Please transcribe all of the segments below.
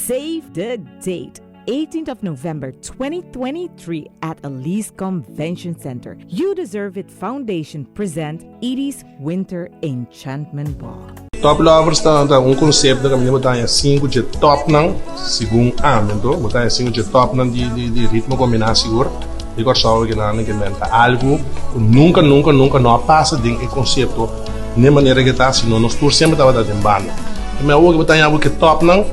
Save the date. 18th of November 2023 at Elise Convention Center. You Deserve It Foundation present Edie's Winter Enchantment Ball. Top Lovers tá um conceito que me botar 5 de top não, segundo então botar 5 de top não de ritmo combinado seguro. E gostava que não que menta algo nunca não passa de conceito nem maneira que tá senão nós por sempre tava dando banda. Mas hoje botar algo que top não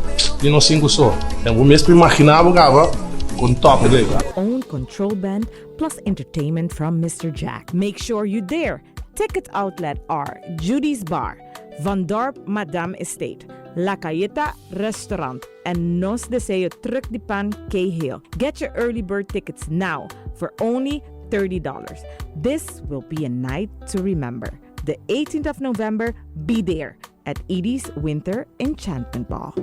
de nós 5 só. Eu mesmo imaginava com top dele. Own control band plus entertainment from Mr. Jack. Make sure you're there. Ticket outlet are Judy's Bar, Van Dorp Madame Estate, La Cayeta Restaurant, and Nos Deseo Truc de Pan Cahill. Get your early bird tickets now for only $30. This will be a night to remember. The 18th of November, be there at Edie's Winter Enchantment Ball.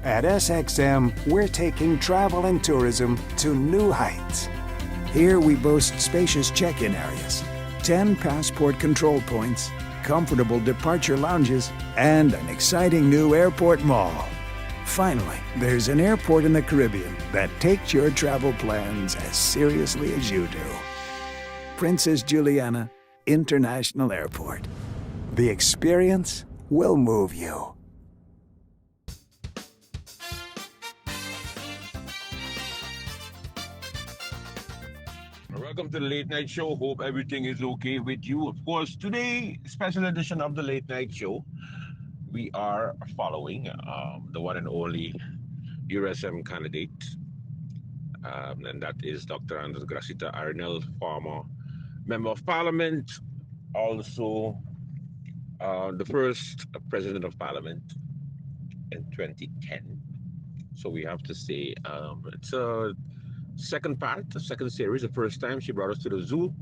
At SXM, we're taking travel and tourism to new heights. Here we boast spacious check-in areas, 10 passport control points, comfortable departure lounges, and an exciting new airport mall. Finally, there's an airport in the Caribbean that takes your travel plans as seriously as you do. Princess Juliana International Airport. The experience will move you. Welcome to the Late Night Show. Hope everything is okay with you. Of course, today, special edition of the Late Night Show, we are following the one and only USM candidate, and that is Dr. Anders Gracita Arnel, former Member of Parliament, also the first President of Parliament in 2010. So we have to say it's a second part, the second series. The first time she brought us to the zoo,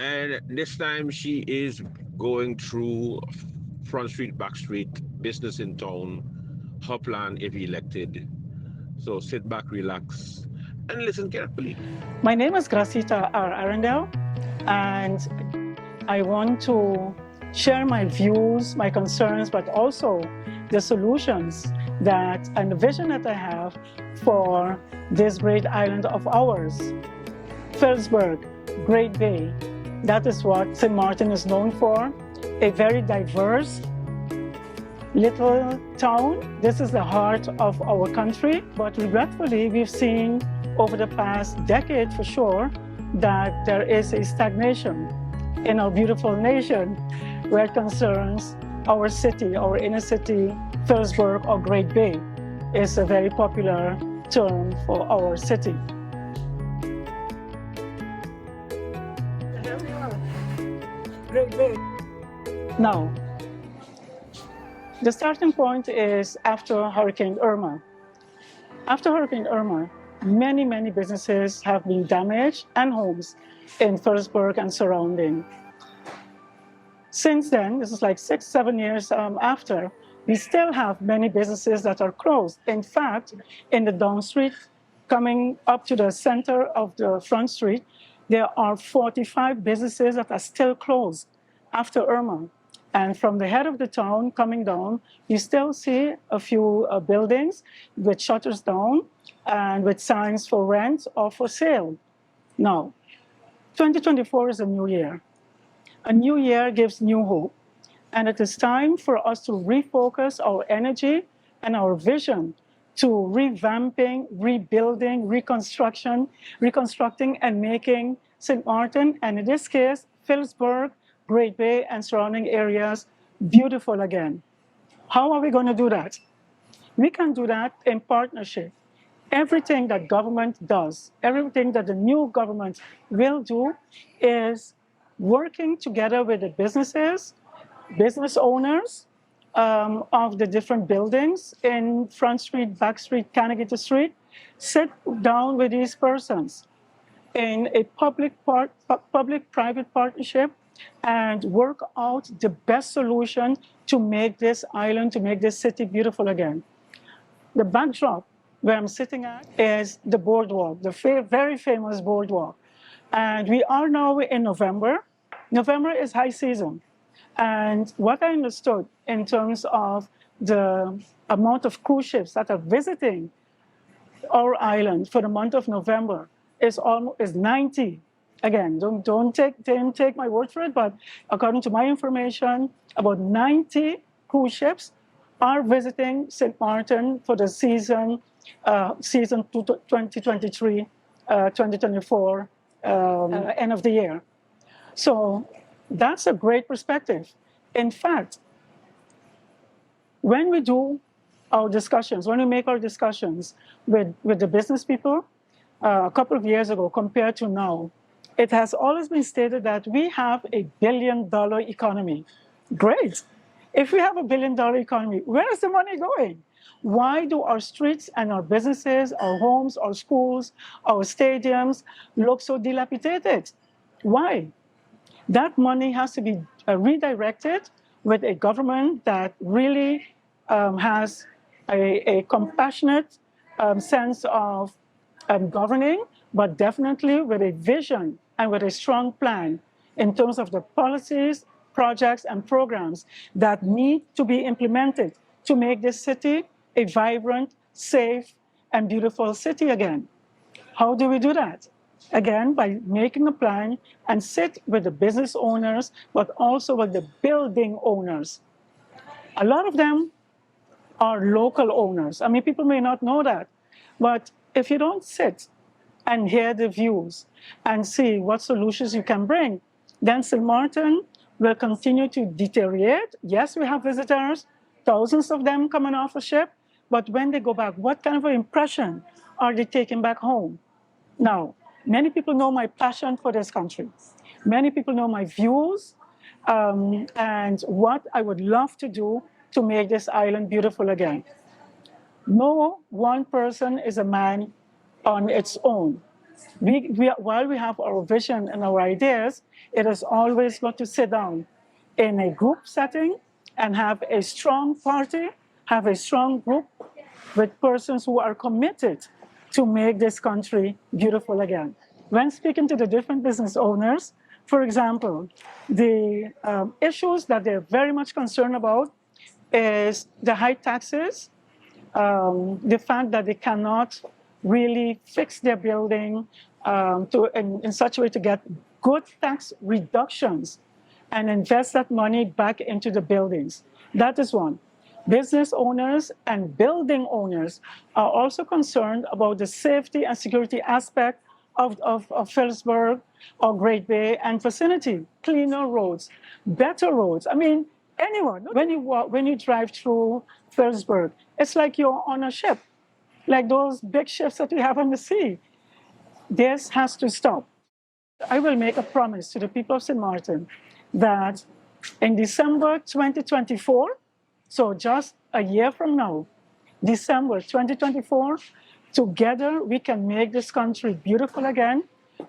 and this time she is going through Front Street, Back Street, business in town, her plan if elected. So sit back, relax, and listen carefully. My name is Gracita R. Arundel, and I want to share my views, my concerns, but also the solutions that and the vision that I have for this great island of ours. Phillipsburg, Great Bay, that is what St. Martin is known for, a very diverse little town. This is the heart of our country, but regretfully we've seen over the past decade for sure that there is a stagnation in our beautiful nation where it concerns our city, our inner city. Phillipsburg or Great Bay is a very popular term for our city. Here we are, Great Bay. Now, the starting point is after Hurricane Irma. After Hurricane Irma, many businesses have been damaged and homes in Phillipsburg and surrounding. Since then, this is like 6-7 years after, we still have many businesses that are closed. In fact, in the down street, coming up to the center of the front street, there are 45 businesses that are still closed after Irma. And from the head of the town coming down, you still see a few buildings with shutters down and with signs for rent or for sale. Now, 2024 is a new year. A new year gives new hope. And it is time for us to refocus our energy and our vision to revamping, rebuilding, reconstructing and making St. Martin, and in this case, Phillipsburg, Great Bay, and surrounding areas beautiful again. How are we going to do that? We can do that in partnership. Everything that government does, everything that the new government will do is working together with the businesses, business owners of the different buildings in Front Street, Back Street, Cannegator Street, sit down with these persons in a public-private partnership and work out the best solution to make this island, to make this city beautiful again. The backdrop where I'm sitting at is the boardwalk, the very famous boardwalk. And we are now in November. November is high season. And what I understood in terms of the amount of cruise ships that are visiting our island for the month of November is 90. Again, don't take my word for it, but according to my information, about 90 cruise ships are visiting St. Martin for the season 2023, 2024, end of the year. So that's a great perspective. In fact, when we do our discussions, when we make our discussions with the business people, a couple of years ago compared to now, it has always been stated that we have a $1 billion economy. Great. If we have a $1 billion economy, where is the money going? Why do our streets and our businesses, our homes, our schools, our stadiums look so dilapidated? Why? That money has to be redirected with a government that really has a compassionate sense of governing, but definitely with a vision and with a strong plan in terms of the policies, projects, and programs that need to be implemented to make this city a vibrant, safe, and beautiful city again. How do we do that? Again, by making a plan and sit with the business owners, but also with the building owners. A lot of them are local owners. I mean, people may not know that, but if you don't sit and hear the views and see what solutions you can bring, then St. Martin will continue to deteriorate. Yes, we have visitors, thousands of them coming off a ship, but when they go back, what kind of an impression are they taking back home? Now, many people know my passion for this country. Many people know my views and what I would love to do to make this island beautiful again. No one person is a man on its own. While we have our vision and our ideas, it is always got to sit down in a group setting and have a strong party, have a strong group with persons who are committed to make this country beautiful again. When speaking to the different business owners, for example, the issues that they're very much concerned about is the high taxes, the fact that they cannot really fix their building in such a way to get good tax reductions and invest that money back into the buildings. That is one. Business owners and building owners are also concerned about the safety and security aspect of Phillipsburg or Great Bay and vicinity. Cleaner roads, better roads. I mean, anyone, when you drive through Phillipsburg, it's like you're on a ship, like those big ships that we have on the sea. This has to stop. I will make a promise to the people of St. Martin that in December 2024, so just a year from now, December 2024, together we can make this country beautiful again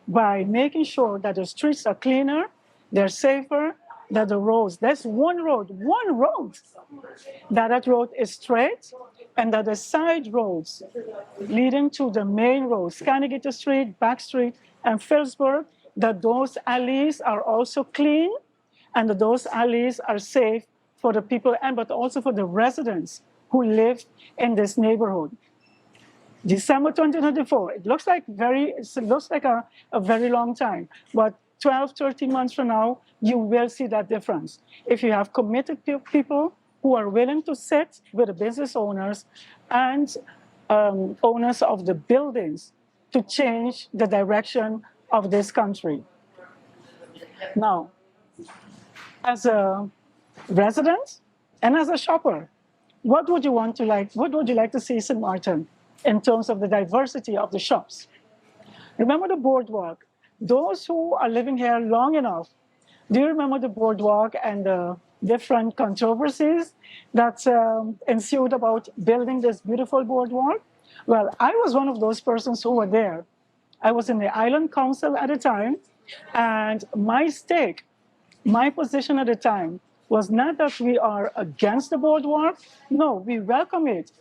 by making sure that the streets are cleaner, they're safer, that the roads, there's one road, that road is straight, and that the side roads leading to the main roads, Cannegator Street, Back Street, and Phillipsburg, that those alleys are also clean and that those alleys are safe for the people but also for the residents who live in this neighborhood. December 2024, it looks like a very long time, but 12, 13 months from now, you will see that difference. If you have committed people who are willing to sit with the business owners and owners of the buildings to change the direction of this country. Now, as a resident and as a shopper, what would you like to see St. Martin in terms of the diversity of the shops? Remember the boardwalk. Those who are living here long enough, do you remember the boardwalk and the different controversies that ensued about building this beautiful boardwalk? Well, I was one of those persons who were there. I was in the Island Council at the time, and my stake, my position at the time, was not that we are against the boardwalk. No, we welcome it.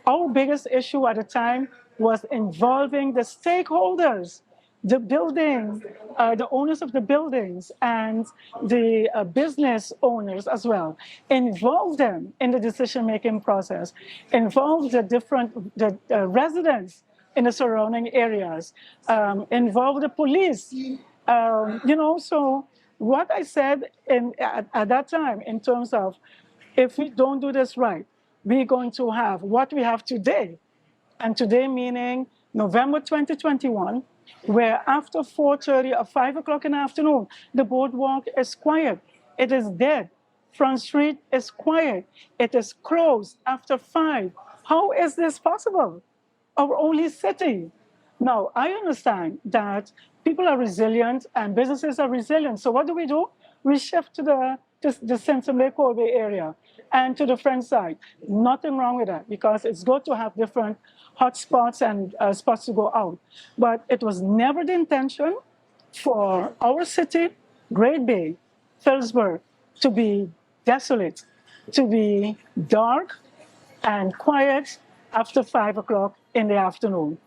Our biggest issue at the time was involving the stakeholders, the building, the owners of the buildings, and the business owners as well. Involve them in the decision-making process. Involve the residents in the surrounding areas. Involve the police. So what I said at that time in terms of, if we don't do this right, we're going to have what we have today. And today meaning November 2021, where after 4:30 or 5 o'clock in the afternoon, the boardwalk is quiet. It is dead. Front Street is quiet. It is closed after 5. How is this possible? Our only city. Now, I understand that people are resilient and businesses are resilient. So what do? We shift to the Central Lake Colby area and to the French side. Nothing wrong with that, because it's good to have different hot spots and spots to go out. But it was never the intention for our city, Great Bay, Phillipsburg, to be desolate, to be dark and quiet after 5 o'clock in the afternoon.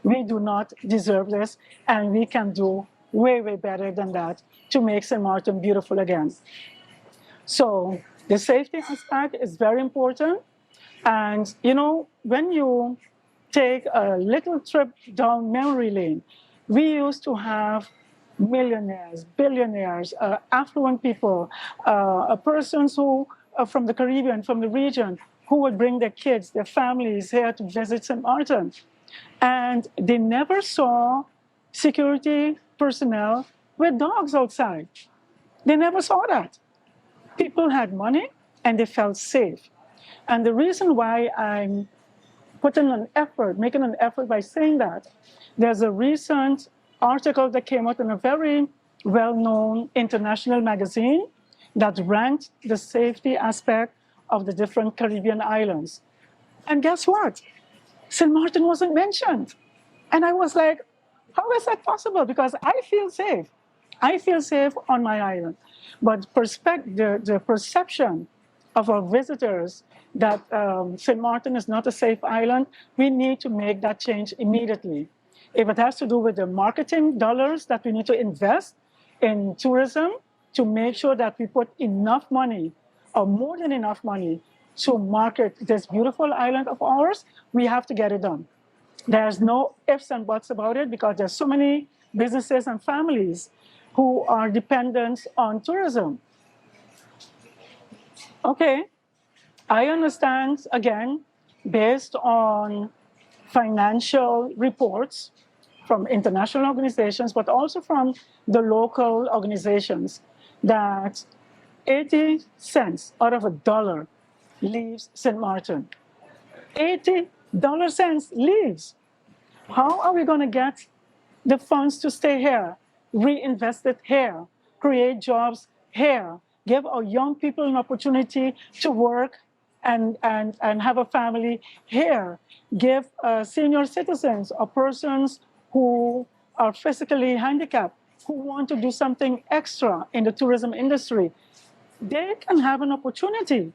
We do not deserve this, and we can do way, way better than that to make St. Martin beautiful again. So the safety aspect is very important. And, when you take a little trip down memory lane, we used to have millionaires, billionaires, affluent people, persons who are from the Caribbean, from the region, who would bring their kids, their families here to visit St. Martin. And they never saw security personnel with dogs outside. They never saw that. People had money and they felt safe. And the reason why I'm making an effort by saying that, there's a recent article that came out in a very well-known international magazine that ranked the safety aspect of the different Caribbean islands. And guess what? St. Martin wasn't mentioned. And I was like, how is that possible? Because I feel safe. I feel safe on my island. But the perception of our visitors that St. Martin is not a safe island, we need to make that change immediately. If it has to do with the marketing dollars that we need to invest in tourism to make sure that we put enough money, or more than enough money, to market this beautiful island of ours, we have to get it done. There's no ifs and buts about it, because there's so many businesses and families who are dependent on tourism. Okay, I understand, again, based on financial reports from international organizations, but also from the local organizations, that 80 cents out of $1 leaves St. Martin. $80 leaves. How are we going to get the funds to stay here, reinvest it here, create jobs here, give our young people an opportunity to work and have a family here, give senior citizens or persons who are physically handicapped, who want to do something extra in the tourism industry, they can have an opportunity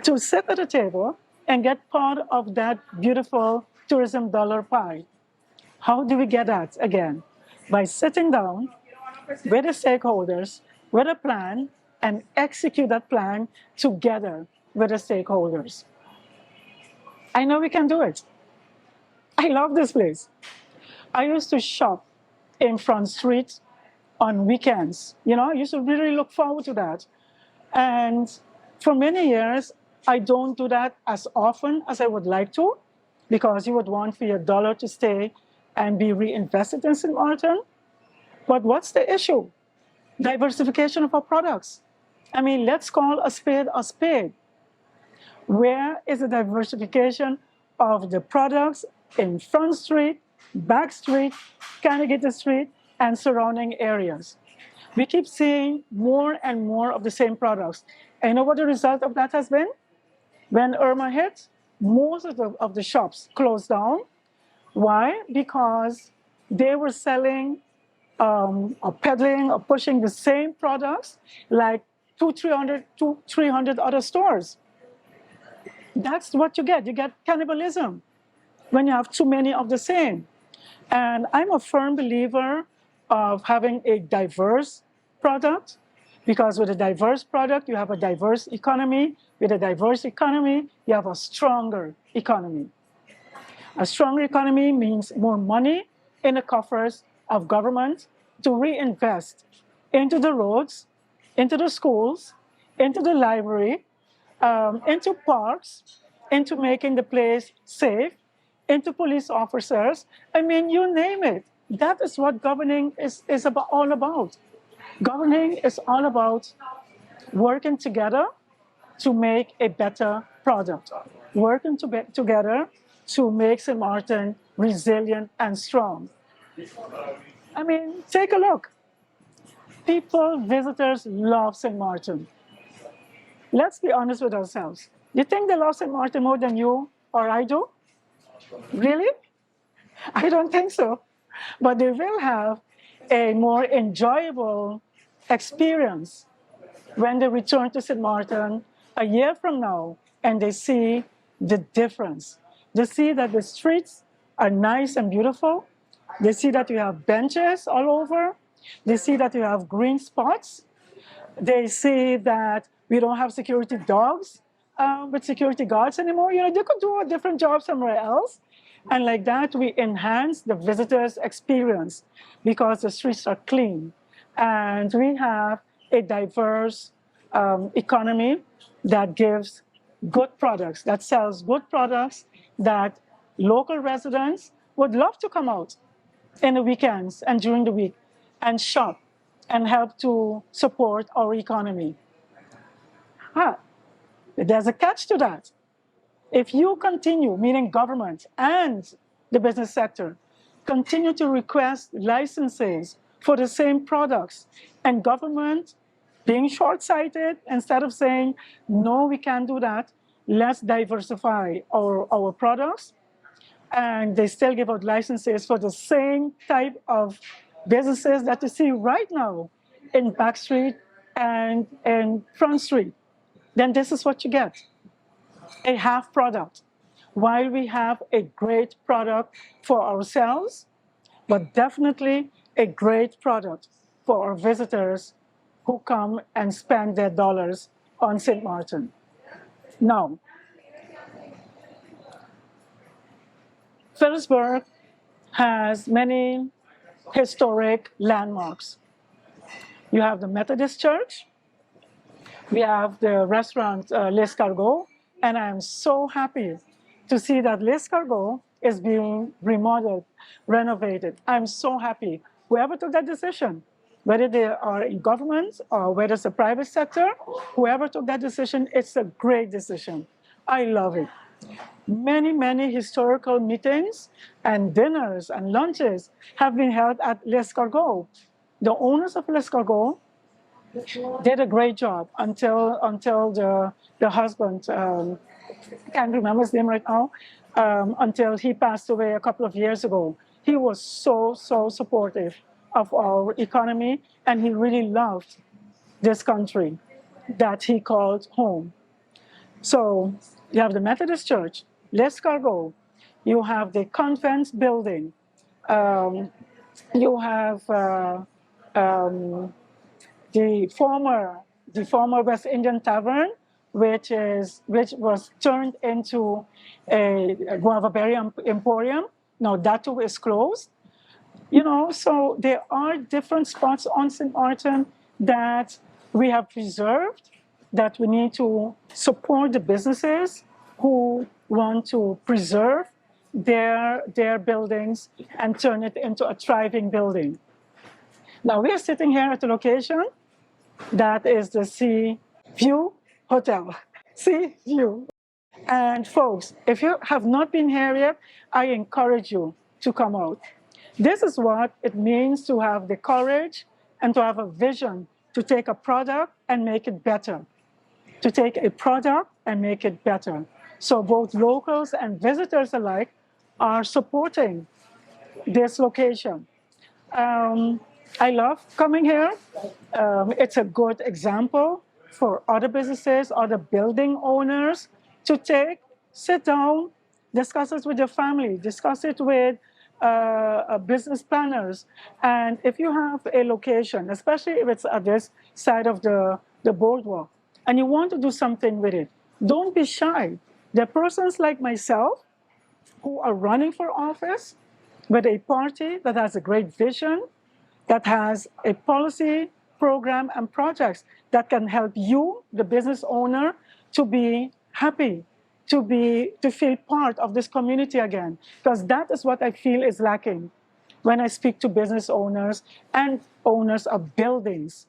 to sit at a table and get part of that beautiful tourism dollar pie. How do we get that? Again, by sitting down with the stakeholders, with a plan, and execute that plan together with the stakeholders. I know we can do it. I love this place. I used to shop in Front Street on weekends. I used to really look forward to that. And for many years, I don't do that as often as I would like to. because you would want for your dollar to stay and be reinvested in St. Martin. But what's the issue? Diversification of our products. I mean, let's call a spade a spade. Where is the diversification of the products in Front Street, Back Street, Candidate Street, and surrounding areas? We keep seeing more and more of the same products. And you know what the result of that has been? When Irma hit, most of the shops closed down. Why? Because they were selling or peddling or pushing the same products like 300 other stores. That's what you get. You get cannibalism when you have too many of the same. And I'm a firm believer of having a diverse product, because with a diverse product, you have a diverse economy. With a diverse economy, you have a stronger economy. A stronger economy means more money in the coffers of government to reinvest into the roads, into the schools, into the library, into parks, into making the place safe, into police officers. I mean, you name it. That is what governing is all about. Governing is all about working together to make a better product, working together to make St. Martin resilient and strong. I mean, take a look. People, visitors love St. Martin. Let's be honest with ourselves. You think they love St. Martin more than you or I do? Really? I don't think so. But they will have a more enjoyable experience when they return to St. Martin a year from now and they see the difference. They see that the streets are nice and beautiful. They see that you have benches all over. They see that you have green spots. They see that we don't have security dogs with security guards anymore. You know, they could do a different job somewhere else. And like that, we enhance the visitor's experience because the streets are clean. And we have a diverse economy that gives good products, that sells good products that local residents would love to come out in the weekends and during the week and shop and help to support our economy. There's a catch to that. If you continue, meaning government and the business sector, continue to request licenses for the same products, and government being short-sighted, instead of saying, no, we can't do that, let's diversify our products, and they still give out licenses for the same type of businesses that you see right now in Back Street and in Front Street, then this is what you get. A half product, while we have a great product for ourselves, but definitely a great product for our visitors who come and spend their dollars on St. Martin. Now, Phillipsburg has many historic landmarks. You have the Methodist Church, we have the restaurant L'Escargot, and I'm so happy to see that L'Escargot is being remodeled, renovated. I'm so happy. Whoever took that decision, whether they are in government or whether it's the private sector, whoever took that decision, it's a great decision. I love it. Many, many historical meetings and dinners and lunches have been held at L'Escargot. The owners of L'Escargot did a great job until the husband, can't remember his name right now, until he passed away a couple of years ago. He was so supportive of our economy, and he really loved this country that he called home. So you have the Methodist Church, L'Escargot, you have the Conference Building, you have the former West Indian Tavern, which was turned into a guava berry emporium. Now that too is closed. You know, so there are different spots on St. Martin that we have preserved, that we need to support the businesses who want to preserve their buildings and turn it into a thriving building. Now we are sitting here at a location that is the Sea View Hotel. Sea View. And folks, if you have not been here yet, I encourage you to come out. This is what it means to have the courage and to have a vision to take a product and make it better. To take a product and make it better. So both locals and visitors alike are supporting this location. I love coming here. It's a good example for other businesses, other building owners to take, sit down, discuss it with your family, discuss it with business planners. And if you have a location, especially if it's at this side of the boardwalk, and you want to do something with it, don't be shy. There are persons like myself who are running for office with a party that has a great vision, that has a policy, program, and projects that can help you, the business owner, to be happy, to feel part of this community again. Because that is what I feel is lacking when I speak to business owners and owners of buildings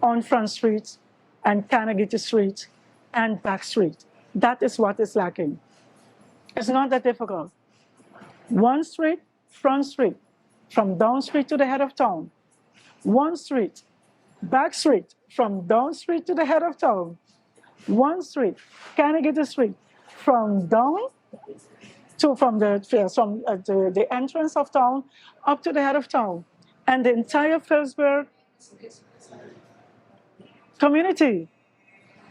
on Front Street and Carnegie Street and Back Street. That is what is lacking. It's not that difficult. One street, Front Street, from down street to the head of town. One street, Back Street, from down street to the head of town. One street, Carnegie Street, from down to the entrance of town up to the head of town, and the entire Phillipsburg community.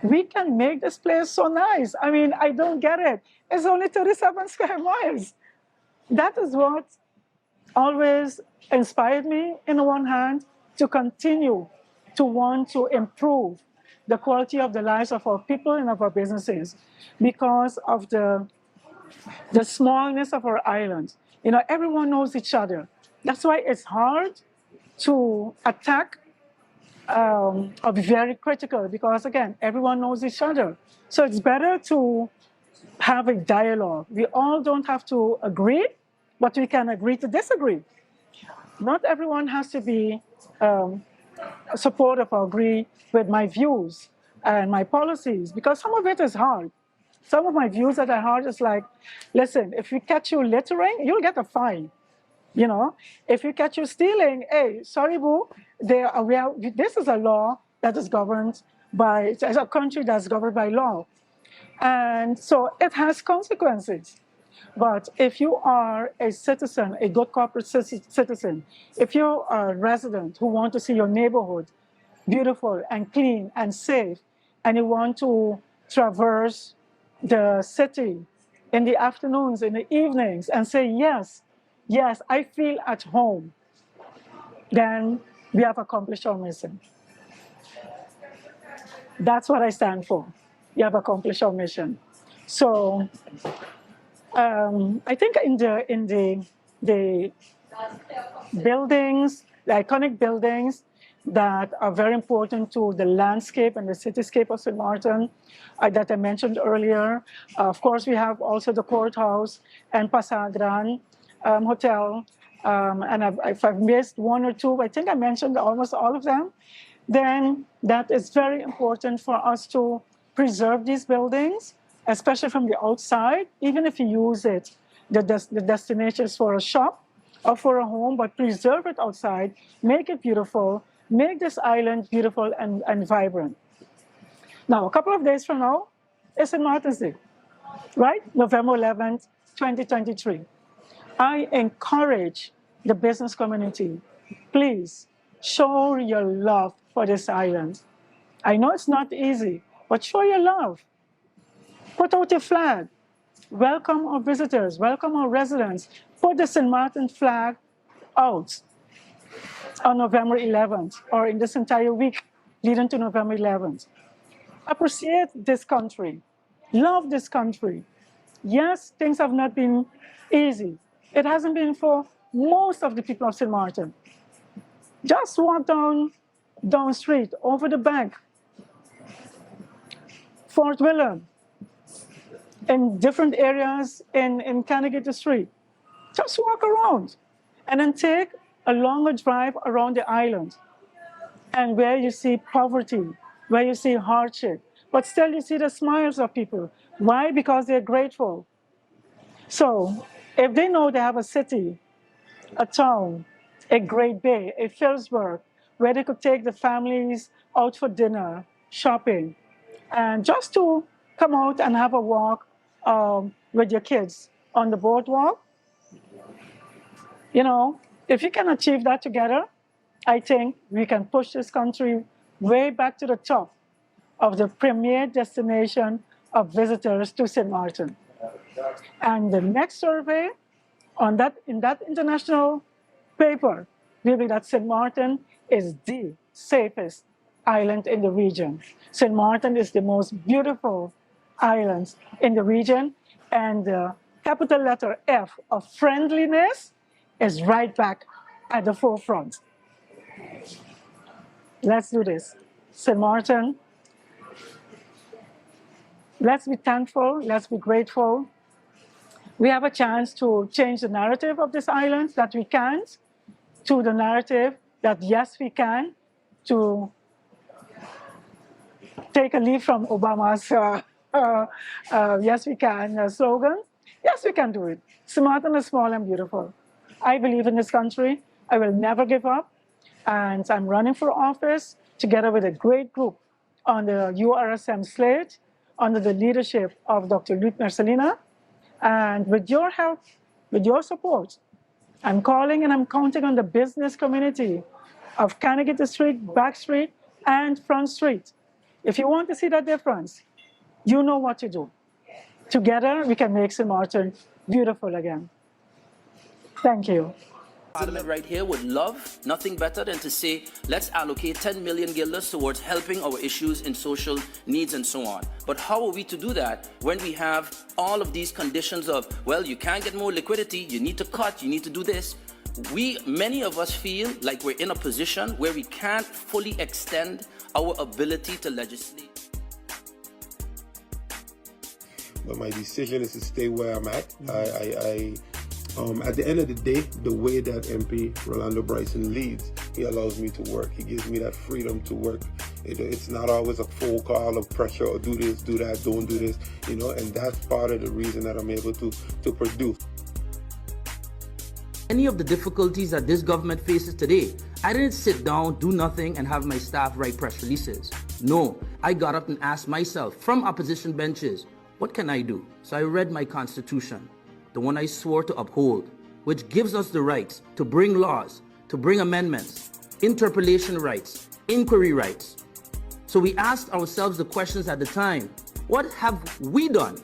We can make this place so nice. I mean, I don't get it. It's only 37 square miles. That is what always inspired me, in the one hand, to continue to want to improve the quality of the lives of our people and of our businesses because of the smallness of our island. You know, everyone knows each other. That's why it's hard to attack or be very critical because, again, everyone knows each other. So it's better to have a dialogue. We all don't have to agree, but we can agree to disagree. Not everyone has to be supportive or agree with my views and my policies, because some of it is hard. Some of my views that are hard is like, listen, if we catch you littering, you'll get a fine. You know, if we catch you stealing, hey, sorry, boo, this is a law that is governed by, it's a country that's governed by law. And so it has consequences. But if you are a citizen, a good corporate citizen, if you are a resident who want to see your neighborhood beautiful and clean and safe, and you want to traverse the city in the afternoons, in the evenings, and say, yes, yes, I feel at home, then we have accomplished our mission. That's what I stand for. We have accomplished our mission. So I think in the buildings, the iconic buildings that are very important to the landscape and the cityscape of St. Martin that I mentioned earlier. Of course, we have also the courthouse and Pasagran Hotel. And if I've missed one or two, I think I mentioned almost all of them. Then that is very important for us to preserve these buildings, especially from the outside, even if you use it, the destinations for a shop or for a home, but preserve it outside, make it beautiful, make this island beautiful and vibrant. Now, a couple of days from now, is St. Martin's Day, right? November 11th, 2023. I encourage the business community, please show your love for this island. I know it's not easy, but show your love. Put out a flag. Welcome our visitors, welcome our residents. Put the St. Martin flag out on November 11th or in this entire week leading to November 11th. Appreciate this country. Love this country. Yes, things have not been easy. It hasn't been for most of the people of St. Martin. Just walk down street, over the bank, Fort William, in different areas in Connecticut Street. Just walk around and then take a longer drive around the island. And where you see poverty, where you see hardship, but still you see the smiles of people. Why? Because they're grateful. So if they know they have a city, a town, a Great Bay, a Phillipsburg, where they could take the families out for dinner, shopping, and just to come out and have a walk with your kids on the boardwalk, you know, if you can achieve that together, I think we can push this country way back to the top of the premier destination of visitors to St. Martin. And the next survey on that, in that international paper will be that St. Martin is the safest island in the region. St. Martin is the most beautiful island in the region, and the capital letter F of friendliness is right back at the forefront. Let's do this. St. Martin, let's be thankful, let's be grateful. We have a chance to change the narrative of this island, that we can't, to the narrative that yes, we can, to take a leaf from Obama's yes, we can slogan. Yes, we can do it. St. Martin is small and beautiful. I believe in this country. I will never give up. And I'm running for office together with a great group on the URSM slate under the leadership of Dr. Luc Mercelina. And with your help, with your support, I'm calling and I'm counting on the business community of Connecticut Street, Back Street, and Front Street. If you want to see that difference, you know what to do. Together, we can make St. Martin beautiful again. Thank you. Parliament right here would love nothing better than to say, let's allocate 10 million guilders towards helping our issues in social needs and so on. But how are we to do that when we have all of these conditions of, well, you can't get more liquidity, you need to cut, you need to do this. Many of us feel like we're in a position where we can't fully extend our ability to legislate. But my decision is to stay where I'm at. At the end of the day, the way that MP Rolando Bryson leads, he allows me to work. He gives me that freedom to work. It's not always a phone call of pressure or do this, do that, don't do this, and that's part of the reason that I'm able to produce. Any of the difficulties that this government faces today, I didn't sit down, do nothing, and have my staff write press releases. No, I got up and asked myself from opposition benches, what can I do? So I read my constitution, the one I swore to uphold, which gives us the rights to bring laws, to bring amendments, interpellation rights, inquiry rights. So we asked ourselves the questions at the time, what have we done?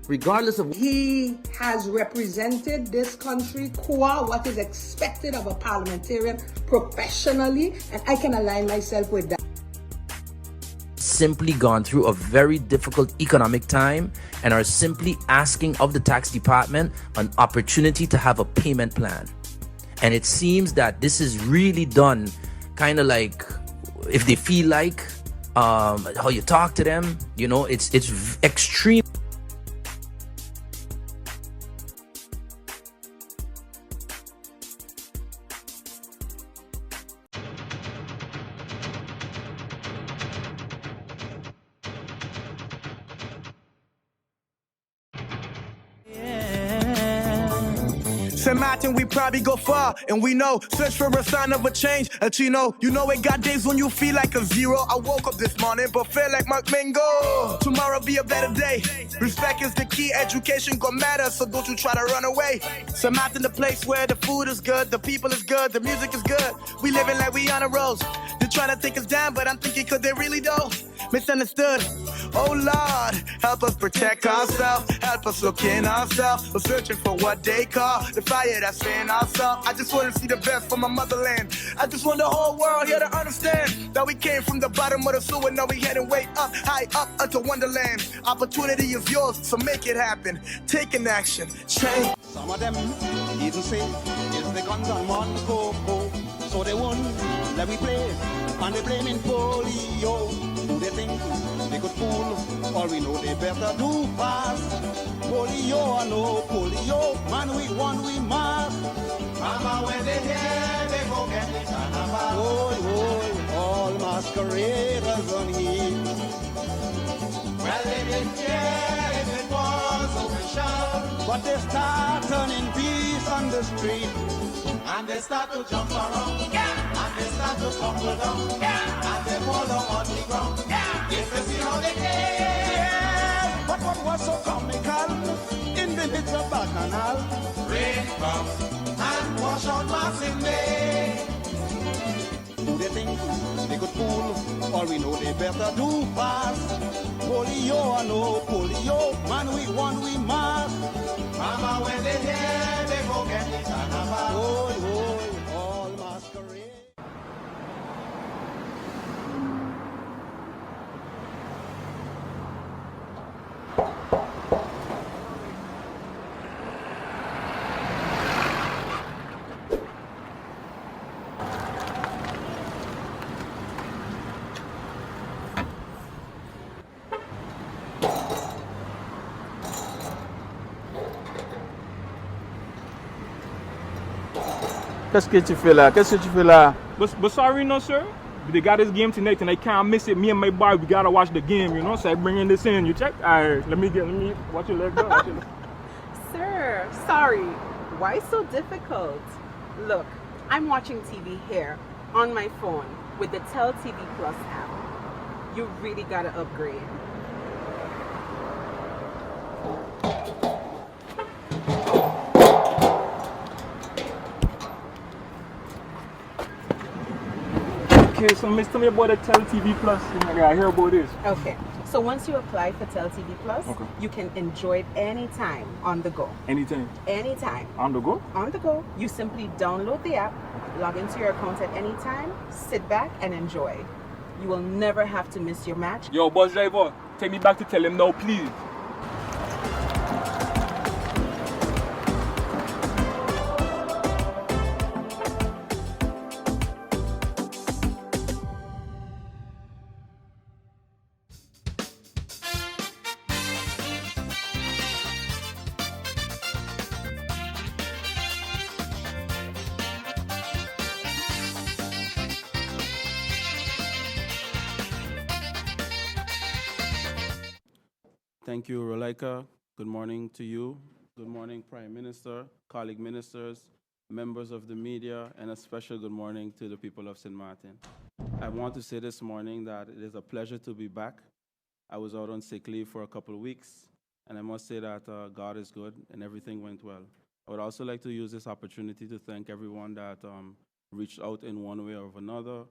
Regardless of... He has represented this country qua what is expected of a parliamentarian professionally, and I can align myself with that. Simply gone through a very difficult economic time and are simply asking of the tax department an opportunity to have a payment plan. And it seems that this is really done kind of like if they feel like how you talk to them, it's extreme. St. Martin, we probably go far, and we know, search for a sign of a change. And you know it got days when you feel like a zero. I woke up this morning, but feel like Mark Mingo. Tomorrow be a better day. Respect is the key, education gon' matter, so don't you try to run away. St. Martin, the place where the food is good, the people is good, the music is good. We living like we on a road. They're trying to take us down, but I'm thinking could they really though? Misunderstood. Oh Lord, help us protect ourselves, help us look in ourselves. We're searching for what they call the fire that's in ourselves. I just want to see the best for my motherland. I just want the whole world here to understand that we came from the bottom of the sewer, now we heading way up, high up unto Wonderland. Opportunity is yours, so make it happen. Take an action, change. Some of them even say it's the guns on one coco, so they won't let me play, and they blaming polio. Who they think they could fool? All we know they better do fast. Polio or no polio, man we won, we must. Mama when they hear, they go get the carnival. Oh, all masqueraders on heat. Well, they didn't care if it was official, but they start turning beasts on the street. And they start to jump around, yeah. And they start to tumble down, yeah. And they fall down on the ground, yeah. If you see how they came, yeah. But what was so comical in the midst of Bacchanal? Rain comes and wash out Martin Bay. Who they think they could fool? All we know they better do fast. Polio or no polio, man we won, we must. Mama when they hear, they go get the carnival. Oh, all masquerade. Qu'est-ce que tu fais là? Qu'est-ce que tu fais là? But sorry, no sir. They got this game tonight and I can't miss it. Me and my boy, we gotta watch the game, you know. So I bringing this in. You check? Alright, let me watch your leg, girl. Watch your leg. Sir, sorry. Why so difficult? Look, I'm watching TV here on my phone with the Tell TV Plus app. You really gotta upgrade. Okay, so miss, tell me about the Tell TV Plus. I hear about this. Okay, so once you apply for Tell TV Plus, okay, you can enjoy it anytime on the go. Anytime? Anytime. On the go? On the go. You simply download the app, log into your account at any time, sit back and enjoy. You will never have to miss your match. Yo, bus driver, take me back to tell him now, please. Thank you, Rolika. Good morning to you. Good morning, Prime Minister, colleague ministers, members of the media, and a special good morning to the people of St. Martin. I want to say this morning that it is a pleasure to be back. I was out on sick leave for a couple of weeks, and I must say that God is good and everything went well. I would also like to use this opportunity to thank everyone that reached out in one way or another,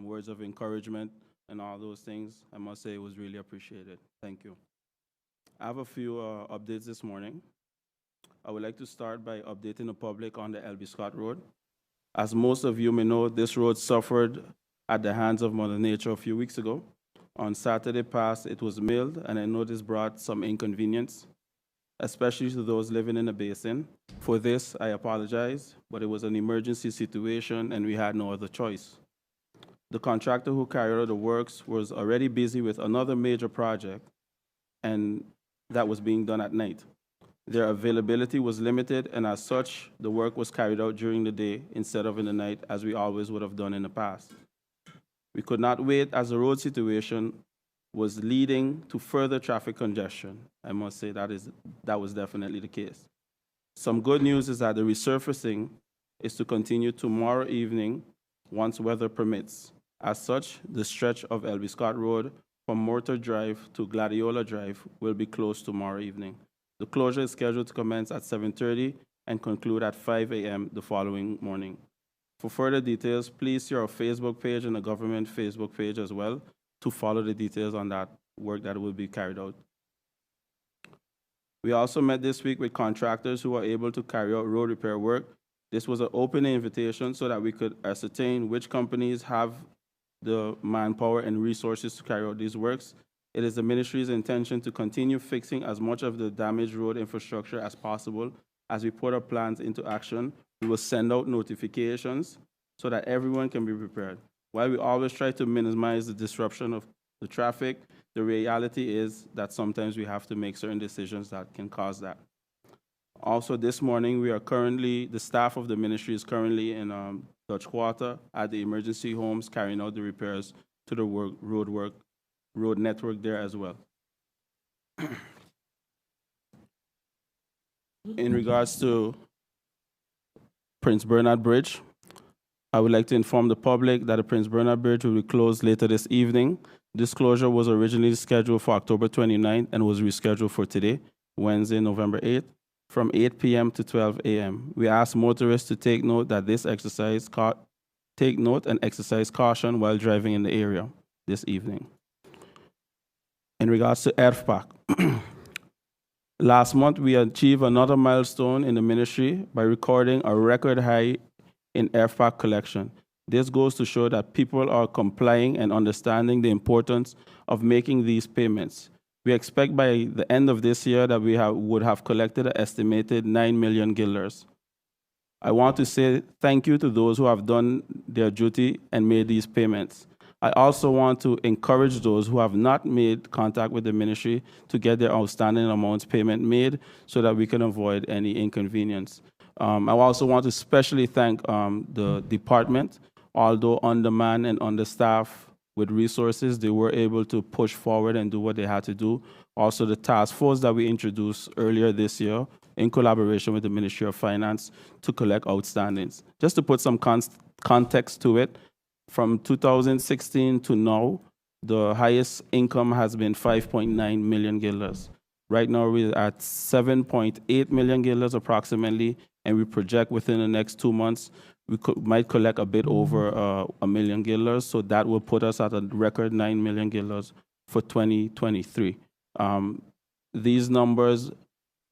words of encouragement and all those things. I must say it was really appreciated. Thank you. I have a few updates this morning. I would like to start by updating the public on the L.B. Scott Road. As most of you may know, this road suffered at the hands of Mother Nature a few weeks ago. On Saturday past, it was milled, and I know this brought some inconvenience, especially to those living in the basin. For this, I apologize, but it was an emergency situation, and we had no other choice. The contractor who carried out the works was already busy with another major project, and that was being done at night. Their availability was limited, and as such, the work was carried out during the day instead of in the night, as we always would have done in the past. We could not wait, as the road situation was leading to further traffic congestion. I must say that was definitely the case. Some good news is that the resurfacing is to continue tomorrow evening once weather permits. As such, the stretch of L.B. Scott Road from Mortar Drive to Gladiola Drive will be closed tomorrow evening. The closure is scheduled to commence at 7:30 and conclude at 5 a.m. the following morning. For further details, please see our Facebook page and the government Facebook page as well to follow the details on that work that will be carried out. We also met this week with contractors who are able to carry out road repair work. This was an open invitation so that we could ascertain which companies have the manpower and resources to carry out these works. It is the ministry's intention to continue fixing as much of the damaged road infrastructure as possible. As we put our plans into action, we will send out notifications so that everyone can be prepared. While we always try to minimize the disruption of the traffic. The reality is that sometimes we have to make certain decisions that can cause that. Also, this morning, the staff of the ministry is currently in Dutch Quarter at the emergency homes carrying out the repairs to the road network there as well. In regards to Prince Bernard Bridge, I would like to inform the public that the Prince Bernard Bridge will be closed later this evening. This closure was originally scheduled for October 29th and was rescheduled for today, Wednesday, November 8th, from 8 p.m. to 12 a.m. We ask motorists to take note and exercise caution while driving in the area this evening. In regards to ERFPAC, last month we achieved another milestone in the ministry by recording a record high in ERFPAC collection. This goes to show that people are complying and understanding the importance of making these payments. We expect by the end of this year that we would have collected an estimated 9 million guilders. I want to say thank you to those who have done their duty and made these payments. I also want to encourage those who have not made contact with the ministry to get their outstanding amounts payment made so that we can avoid any inconvenience. I also want to especially thank the department. Although undermanned and understaffed with resources, they were able to push forward and do what they had to do. Also, the task force that we introduced earlier this year in collaboration with the Ministry of Finance to collect outstandings. Just to put some context to it, from 2016 to now, the highest income has been 5.9 million guilders. Right now, we're at 7.8 million guilders approximately, and we project within the next 2 months, we might collect a bit over 1 million guilders, so that will put us at a record 9 million guilders for 2023. These numbers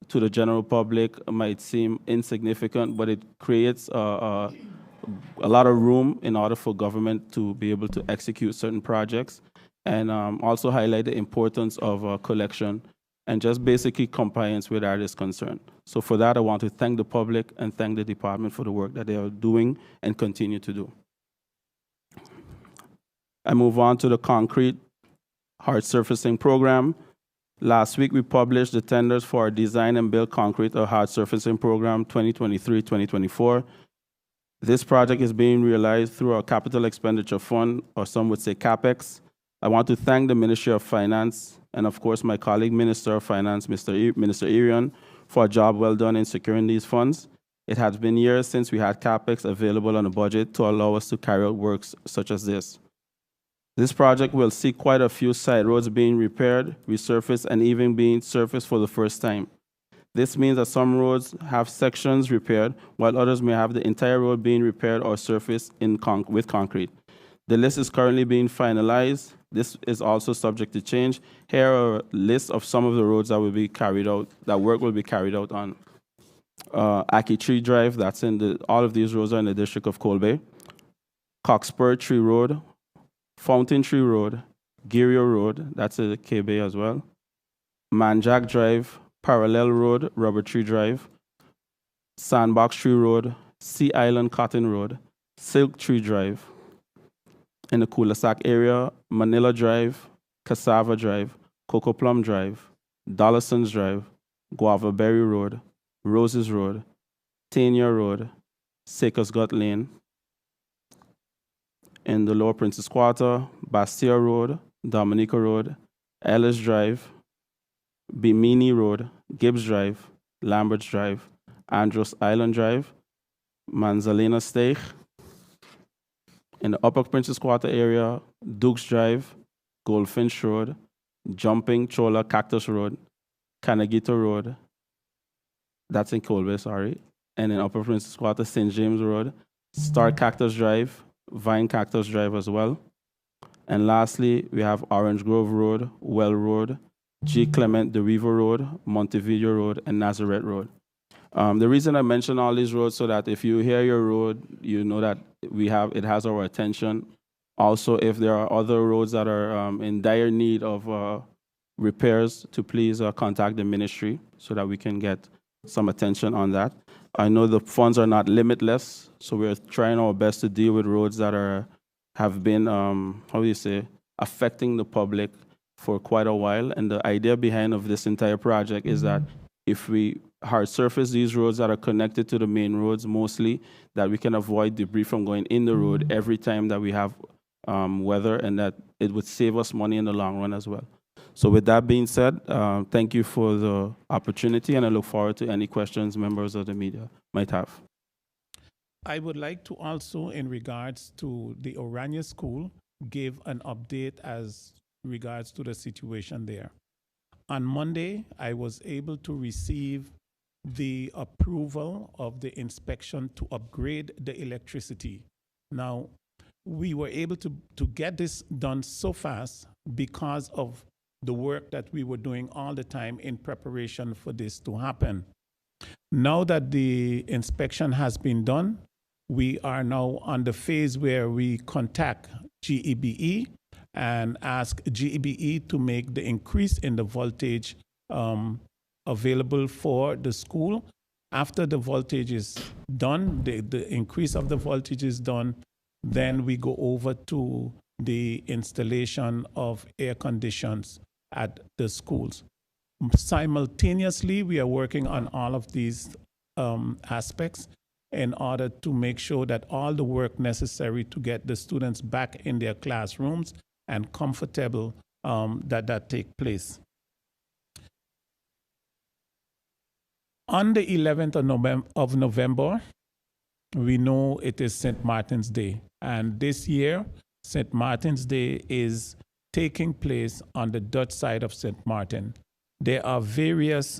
to the general public might seem insignificant, but it creates a lot of room in order for government to be able to execute certain projects, and also highlight the importance of collection and just basically compliance where that is concerned. So for that, I want to thank the public and thank the department for the work that they are doing and continue to do. I move on to the concrete hard surfacing program. Last week, we published the tenders for our design and build concrete or hard surfacing program 2023-2024. This project is being realized through our capital expenditure fund, or some would say CapEx. I want to thank the Ministry of Finance and, of course, my colleague, Minister of Finance, Minister Irion, for a job well done in securing these funds. It has been years since we had CapEx available on the budget to allow us to carry out works such as this. This project will see quite a few side roads being repaired, resurfaced, and even being surfaced for the first time. This means that some roads have sections repaired, while others may have the entire road being repaired or surfaced with concrete. The list is currently being finalized. This is also subject to change. Here are a list of some of the roads that will be carried out, that work will be carried out on. Aki Tree Drive, that's in all of these roads are in the district of Colby. Cockspur Tree Road, Fountain Tree Road, Girio Road, that's a KB as well. Manjack Drive, Parallel Road, Rubber Tree Drive, Sandbox Tree Road, Sea Island Cotton Road, Silk Tree Drive. In the Cul-de-sac area, Manila Drive, Cassava Drive, Cocoa Plum Drive, Dollason's Drive, Guava Berry Road, Roses Road, Tania Road, Sakers Gut Lane. In the Lower Princess Quarter, Bastia Road, Dominica Road, Ellis Drive, Bimini Road, Gibbs Drive, Lamberts Drive, Andros Island Drive, Manzalena Steig. In the Upper Princess Quarter area, Dukes Drive, Goldfinch Road, Jumping Chola Cactus Road, Canagito Road, that's in Colby, sorry. And in Upper Princess Quarter, St. James Road, Star Cactus Drive, Vine Cactus Drive as well. And lastly, we have Orange Grove Road, Well Road, G. Clement de River Road, Montevideo Road, and Nazareth Road. The reason I mention all these roads so that if you hear your road, you know that it has our attention. Also, if there are other roads that are in dire need of repairs, to please contact the ministry so that we can get some attention on that. I know the funds are not limitless, so we're trying our best to deal with roads that have been, affecting the public for quite a while. And the idea behind of this entire project is that if we hard surface these roads that are connected to the main roads mostly, that we can avoid debris from going in the road every time that we have weather, and that it would save us money in the long run as well. So with that being said, thank you for the opportunity, and I look forward to any questions members of the media might have. I would like to also, in regards to the Orania School, give an update as regards to the situation there. On Monday, I was able to receive the approval of the inspection to upgrade the electricity. Now, we were able to get this done so fast because of the work that we were doing all the time in preparation for this to happen. Now that the inspection has been done, we are now on the phase where we contact GEBE and ask GEBE to make the increase in the voltage available for the school. After the voltage is done, the increase of the voltage is done, then we go over to the installation of air conditions at the schools. Simultaneously, we are working on all of these aspects in order to make sure that all the work necessary to get the students back in their classrooms and comfortable that take place. On the 11th of November, we know it is St. Martin's Day. And this year, St. Martin's Day is taking place on the Dutch side of St. Martin. There are various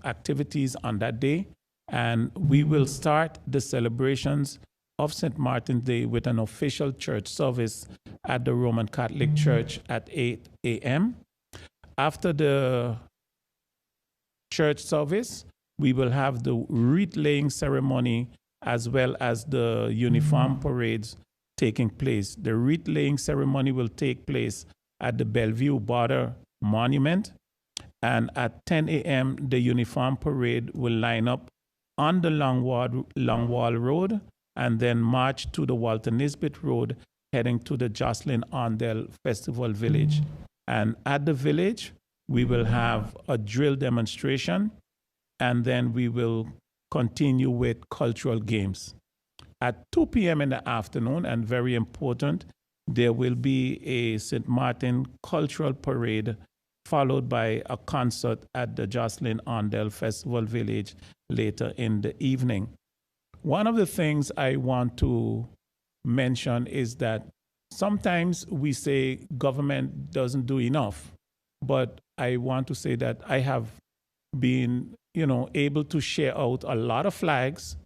activities on that day, and we will start the celebrations of St. Martin's Day with an official church service at the Roman Catholic Church at 8 a.m. After the church service, we will have the wreath-laying ceremony as well as the uniform parades taking place. The wreath-laying ceremony will take place at the Bellevue Border Monument, and at 10 a.m., the uniform parade will line up on the Longwall Road and then march to the Walter Nisbet Road, heading to the Jocelyn Arndale Festival Village. And at the village, we will have a drill demonstration, and then we will continue with cultural games. At 2 p.m. in the afternoon, and very important, there will be a St. Martin cultural parade followed by a concert at the Jocelyn Arndale Festival Village later in the evening. One of the things I want to mention is that sometimes we say government doesn't do enough, but I want to say that I have been, able to share out a lot of flags,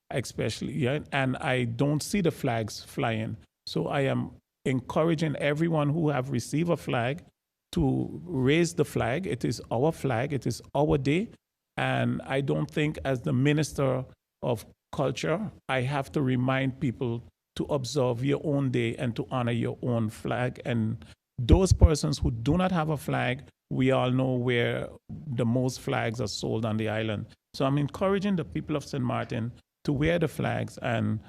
especially, and I don't see the flags flying. So I am encouraging everyone who have received a flag to raise the flag. It is our flag. It is our day. And I don't think, as the Minister of Culture, I have to remind people to observe your own day and to honor your own flag. And those persons who do not have a flag, we all know where the most flags are sold on the island. So I'm encouraging the people of St. Martin to wear the flags and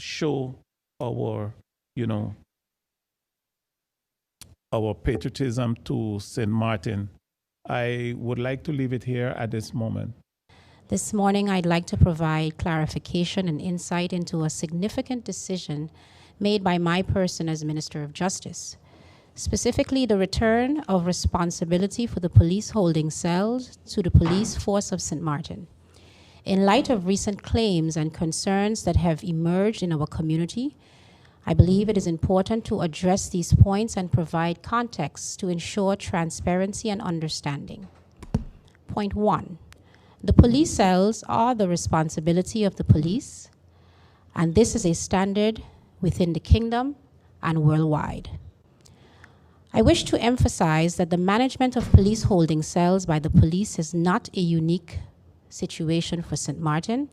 show our, our patriotism to St. Martin. I would like to leave it here at this moment. This morning, I'd like to provide clarification and insight into a significant decision made by my person as Minister of Justice, specifically the return of responsibility for the police holding cells to the police force of St. Martin. In light of recent claims and concerns that have emerged in our community, I believe it is important to address these points and provide context to ensure transparency and understanding. Point 1. The police cells are the responsibility of the police, and this is a standard within the kingdom and worldwide. I wish to emphasize that the management of police holding cells by the police is not a unique situation for St. Martin.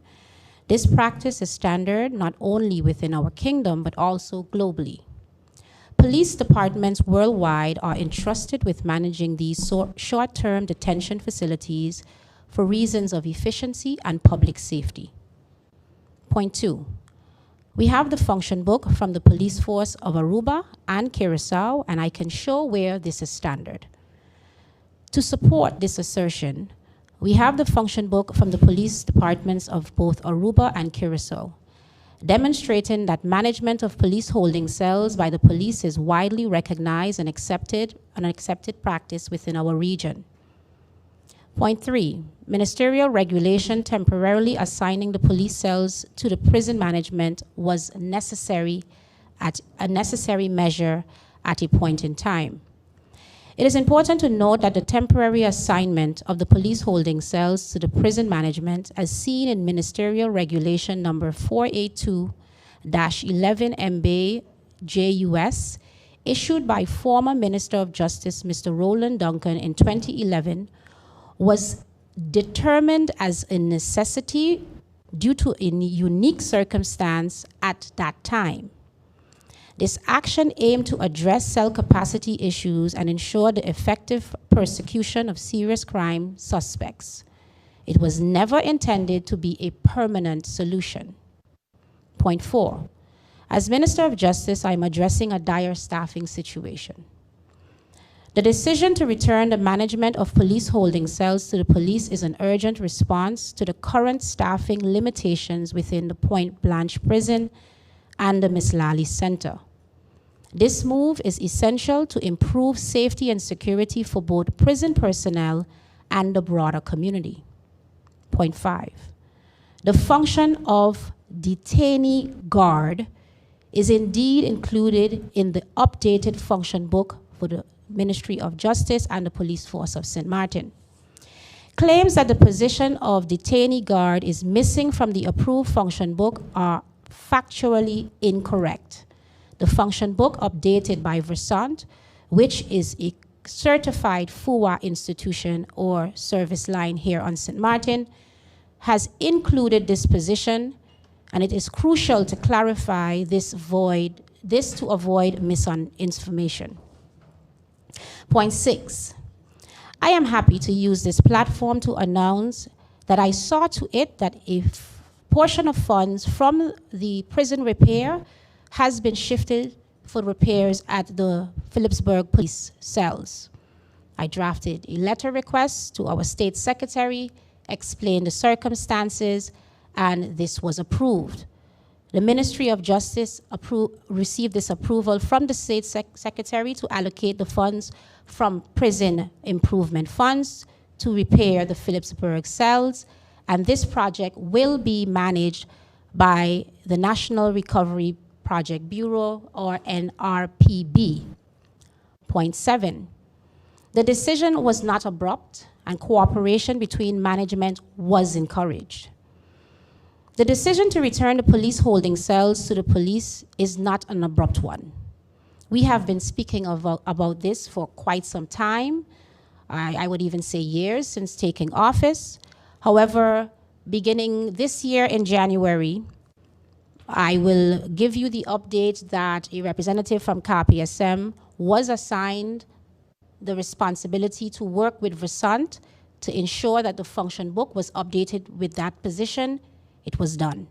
This practice is standard not only within our kingdom, but also globally. Police departments worldwide are entrusted with managing these short-term detention facilities for reasons of efficiency and public safety. Point 2. We have the function book from the police force of Aruba and Curacao, and I can show where this is standard. To support this assertion, we have the function book from the police departments of both Aruba and Curacao, demonstrating that management of police holding cells by the police is widely recognized and an accepted practice within our region. Point 3, ministerial regulation temporarily assigning the police cells to the prison management was a necessary measure at a point in time. It is important to note that the temporary assignment of the police holding cells to the prison management, as seen in Ministerial Regulation number 482-11 MB-JUS, issued by former Minister of Justice Mr. Roland Duncan in 2011, was determined as a necessity due to a unique circumstance at that time. This action aimed to address cell capacity issues and ensure the effective persecution of serious crime suspects. It was never intended to be a permanent solution. Point 4, as Minister of Justice, I'm addressing a dire staffing situation. The decision to return the management of police holding cells to the police is an urgent response to the current staffing limitations within the Point Blanche Prison and the Miss Lally Center. This move is essential to improve safety and security for both prison personnel and the broader community. Point 5, the function of detainee guard is indeed included in the updated function book for the Ministry of Justice and the Police Force of St. Martin. Claims that the position of detainee guard is missing from the approved function book are factually incorrect. The function book updated by Versant, which is a certified FUA institution or service line here on St. Martin, has included this position, and it is crucial to clarify this to avoid misinformation. Point 6, I am happy to use this platform to announce that I saw to it that a portion of funds from the prison repair has been shifted for repairs at the Phillipsburg police cells. I drafted a letter request to our state secretary, explained the circumstances, and this was approved. The Ministry of Justice received this approval from the state secretary to allocate the funds from prison improvement funds to repair the Phillipsburg cells, and this project will be managed by the National Recovery Project Bureau, or NRPB. Point 7, the decision was not abrupt and cooperation between management was encouraged. The decision to return the police holding cells to the police is not an abrupt one. We have been speaking about this for quite some time. I would even say years since taking office. However, beginning this year in January, I will give you the update that a representative from KPSM was assigned the responsibility to work with Versant to ensure that the function book was updated with that position. It was done.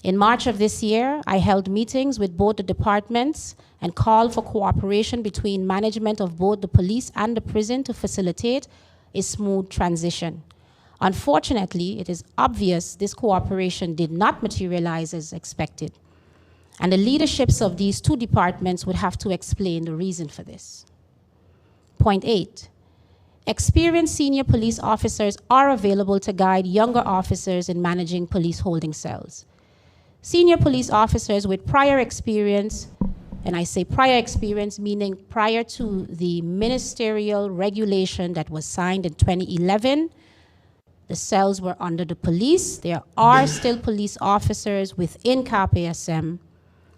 In March of this year, I held meetings with both the departments and called for cooperation between management of both the police and the prison to facilitate a smooth transition. Unfortunately, it is obvious this cooperation did not materialize as expected, and the leaderships of these two departments would have to explain the reason for this. Point 8, experienced senior police officers are available to guide younger officers in managing police holding cells. Senior police officers with prior experience, and I say prior experience meaning prior to the ministerial regulation that was signed in 2011, the cells were under the police. There are still police officers within KPSM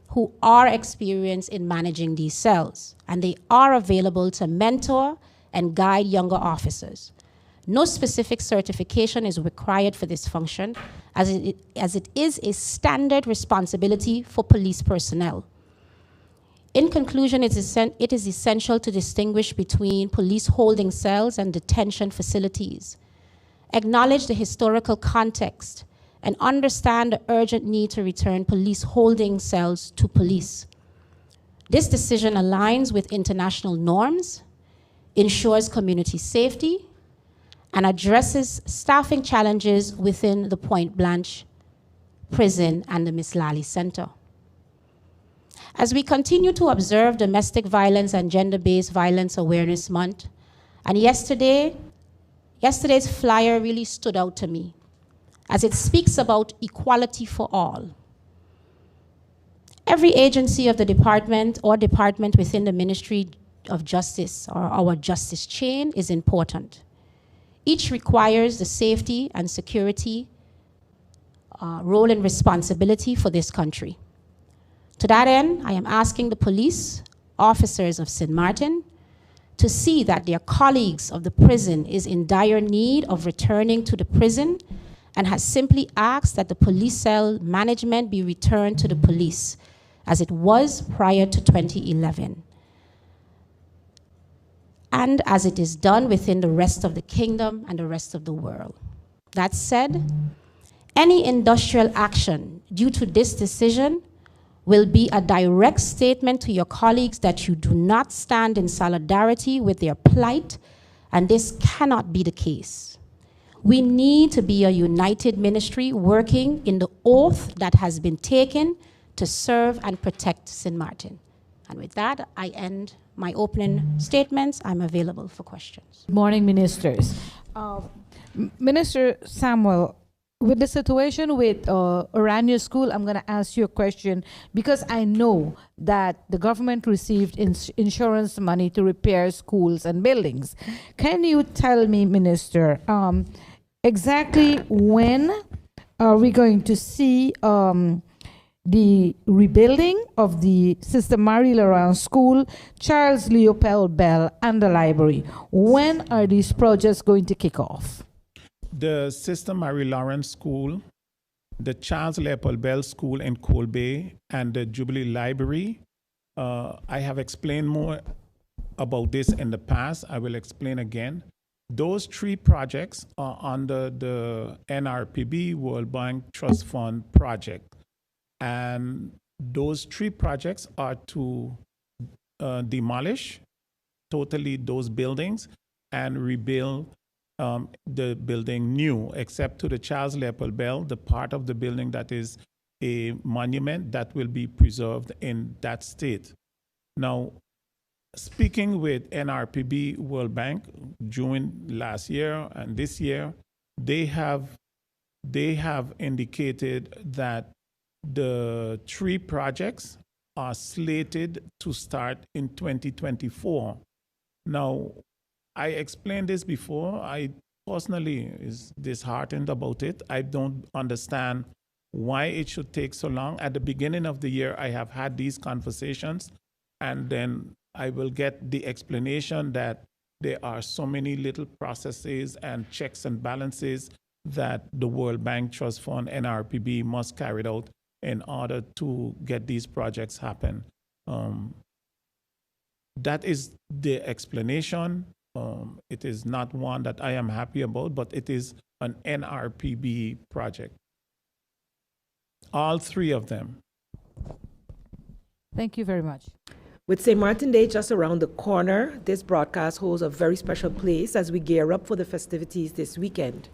who are experienced in managing these cells, and they are available to mentor and guide younger officers. No specific certification is required for this function, as it is a standard responsibility for police personnel. In conclusion, it is essential to distinguish between police holding cells and detention facilities. Acknowledge the historical context and understand the urgent need to return police holding cells to police. This decision aligns with international norms, ensures community safety, and addresses staffing challenges within the Point Blanche prison and the Miss Lally Center. As we continue to observe Domestic Violence and Gender-Based Violence Awareness Month, and yesterday's flyer really stood out to me, as it speaks about equality for all. Every agency of the department or department within the Ministry of Justice or our justice chain is important. Each requires the safety and security role and responsibility for this country. To that end, I am asking the police officers of St. Martin to see that their colleagues of the prison is in dire need of returning to the prison and has simply asked that the police cell management be returned to the police as it was prior to 2011, and as it is done within the rest of the kingdom and the rest of the world. That said, any industrial action due to this decision will be a direct statement to your colleagues that you do not stand in solidarity with their plight, and this cannot be the case. We need to be a united ministry working in the oath that has been taken to serve and protect St. Martin. And with that, I end my opening statements. I'm available for questions. Good morning, ministers. Minister Samuel, with the situation with Orania School, I'm going to ask you a question because I know that the government received insurance money to repair schools and buildings. Can you tell me, Minister, exactly when are we going to see the rebuilding of the Sister Marie Laurent School, Charles Leopold Bell, and the library? When are these projects going to kick off? The Sister Marie Laurent School, the Charles Leopold Bell School in Colbay, and the Jubilee Library. I have explained more about this in the past. I will explain again. Those three projects are under the NRPB World Bank Trust Fund project. And those three projects are to demolish totally those buildings and rebuild the building new, except to the Charles Leopold Bell, the part of the building that is a monument that will be preserved in that state. Now, speaking with NRPB World Bank June last year and this year, they have indicated that the three projects are slated to start in 2024. Now, I explained this before. I personally is disheartened about it. I don't understand why it should take so long. At the beginning of the year, I have had these conversations, and then I will get the explanation that there are so many little processes and checks and balances that the World Bank Trust Fund, NRPB, must carry out in order to get these projects happen. That is the explanation. It is not one that I am happy about, but it is an NRPB project. All three of them. Thank you very much. With St. Martin Day just around the corner, this broadcast holds a very special place as we gear up for the festivities this weekend.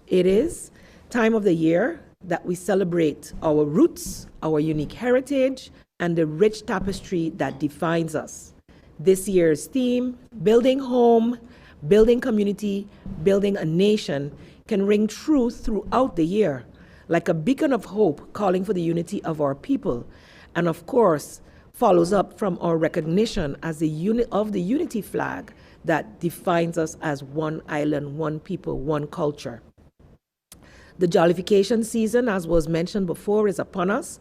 It is time of the year that we celebrate our roots, our unique heritage, and the rich tapestry that defines us. This year's theme, building home, building community, building a nation, can ring true throughout the year, like a beacon of hope calling for the unity of our people, and of course, follows up from our recognition as the unity flag that defines us as one island, one people, one culture. The jollification season, as was mentioned before, is upon us,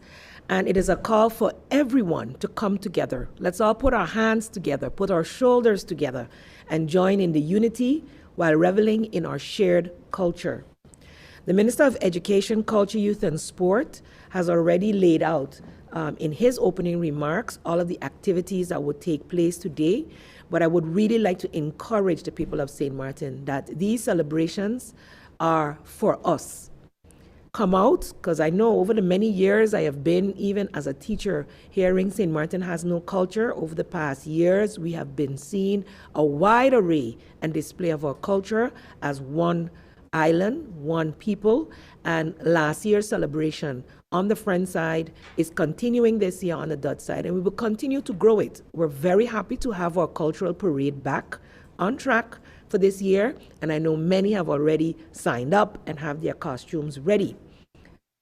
and it is a call for everyone to come together. Let's all put our hands together, put our shoulders together, and join in the unity while reveling in our shared culture. The Minister of Education, Culture, Youth, and Sport has already laid out in his opening remarks all of the activities that would take place today, but I would really like to encourage the people of St. Martin that these celebrations are for us. come out, because I know over the many years I have been, even as a teacher, hearing St. Martin has no culture. Over the past years, we have been seeing a wide array and display of our culture as one island, one people. And last year's celebration on the Friend side is continuing this year on the Dutch side, and we will continue to grow it. We're very happy to have our cultural parade back on track for this year, and I know many have already signed up and have their costumes ready.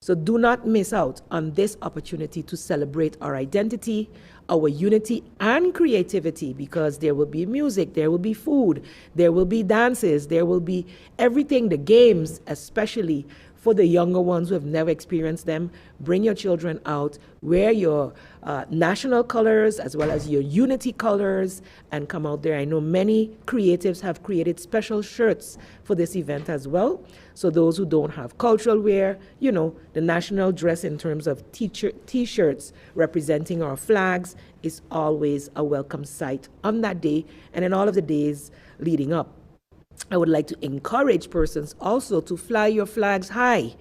So do not miss out on this opportunity to celebrate our identity, our unity, and creativity, because there will be music, there will be food, there will be dances, there will be everything, the games, especially for the younger ones who have never experienced them. Bring your children out, wear your national colors as well as your unity colors, and come out there. I know many creatives have created special shirts for this event as well. So those who don't have cultural wear, you know, the national dress in terms of t-shirts representing our flags is always a welcome sight on that day and in all of the days leading up. I would like to encourage persons also to fly your flags high.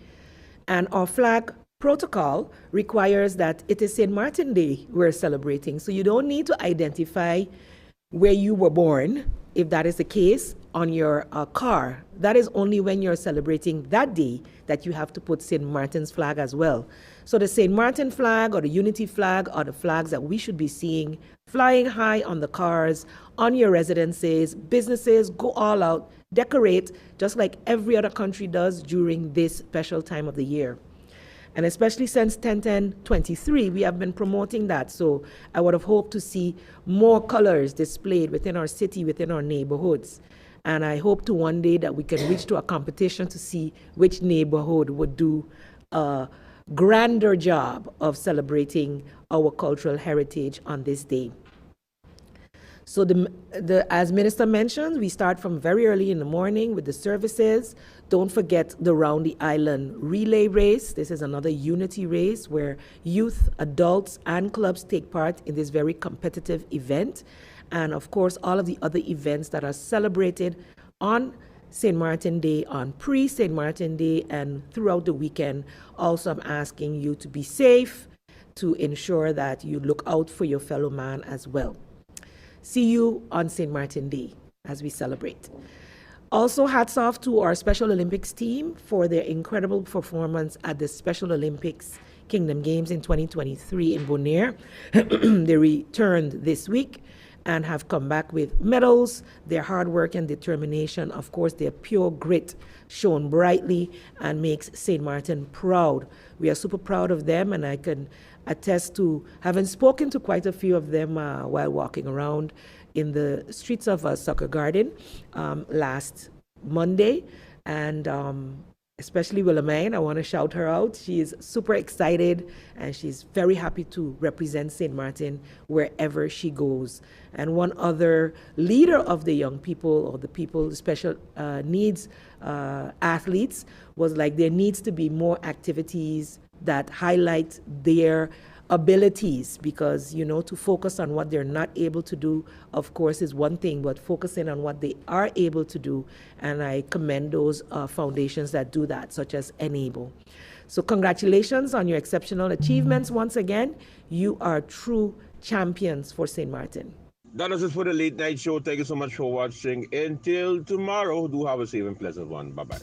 And our flag protocol requires that it is St. Martin Day we're celebrating. So you don't need to identify where you were born, if that is the case, on your car. That is only when you're celebrating that day that you have to put St. Martin's flag as well. So the St. Martin flag or the Unity flag are the flags that we should be seeing flying high on the cars, on your residences, businesses. Go all out, decorate, just like every other country does during this special time of the year. And especially since 10/10/23, we have been promoting that. So I would have hoped to see more colors displayed within our city, within our neighborhoods. And I hope to one day that we can reach to a competition to see which neighborhood would do a grander job of celebrating our cultural heritage on this day. So as Minister mentioned, we start from very early in the morning with the services. Don't forget the Round the Island relay race. This is another unity race where youth, adults, and clubs take part in this very competitive event. And of course, all of the other events that are celebrated on St. Martin Day, on pre-St. Martin Day, and throughout the weekend. Also, I'm asking you to be safe, to ensure that you look out for your fellow man as well. See you on St. Martin Day as we celebrate. Also, hats off to our Special Olympics team for their incredible performance at the Special Olympics Kingdom Games in 2023 in Bonaire. They returned this week and have come back with medals. Their hard work and determination, of course, their pure grit shone brightly and makes St. Martin proud. We are super proud of them, and I can attest to having spoken to quite a few of them while walking around in the streets of Soccer Garden last Monday. And especially Willamine, I want to shout her out. She is super excited and she's very happy to represent St. Martin wherever she goes. And one other leader of the young people or the people, special needs athletes, was like there needs to be more activities that highlight their abilities, because, you know, to focus on what they're not able to do, of course, is one thing, but focusing on what they are able to do. And I commend those foundations that do that, such as Enable. So congratulations on your exceptional achievements. Once again, you are true champions for St. Martin. That is it for the late night show. Thank you so much for watching. Until tomorrow, do have a safe and pleasant one. Bye-bye.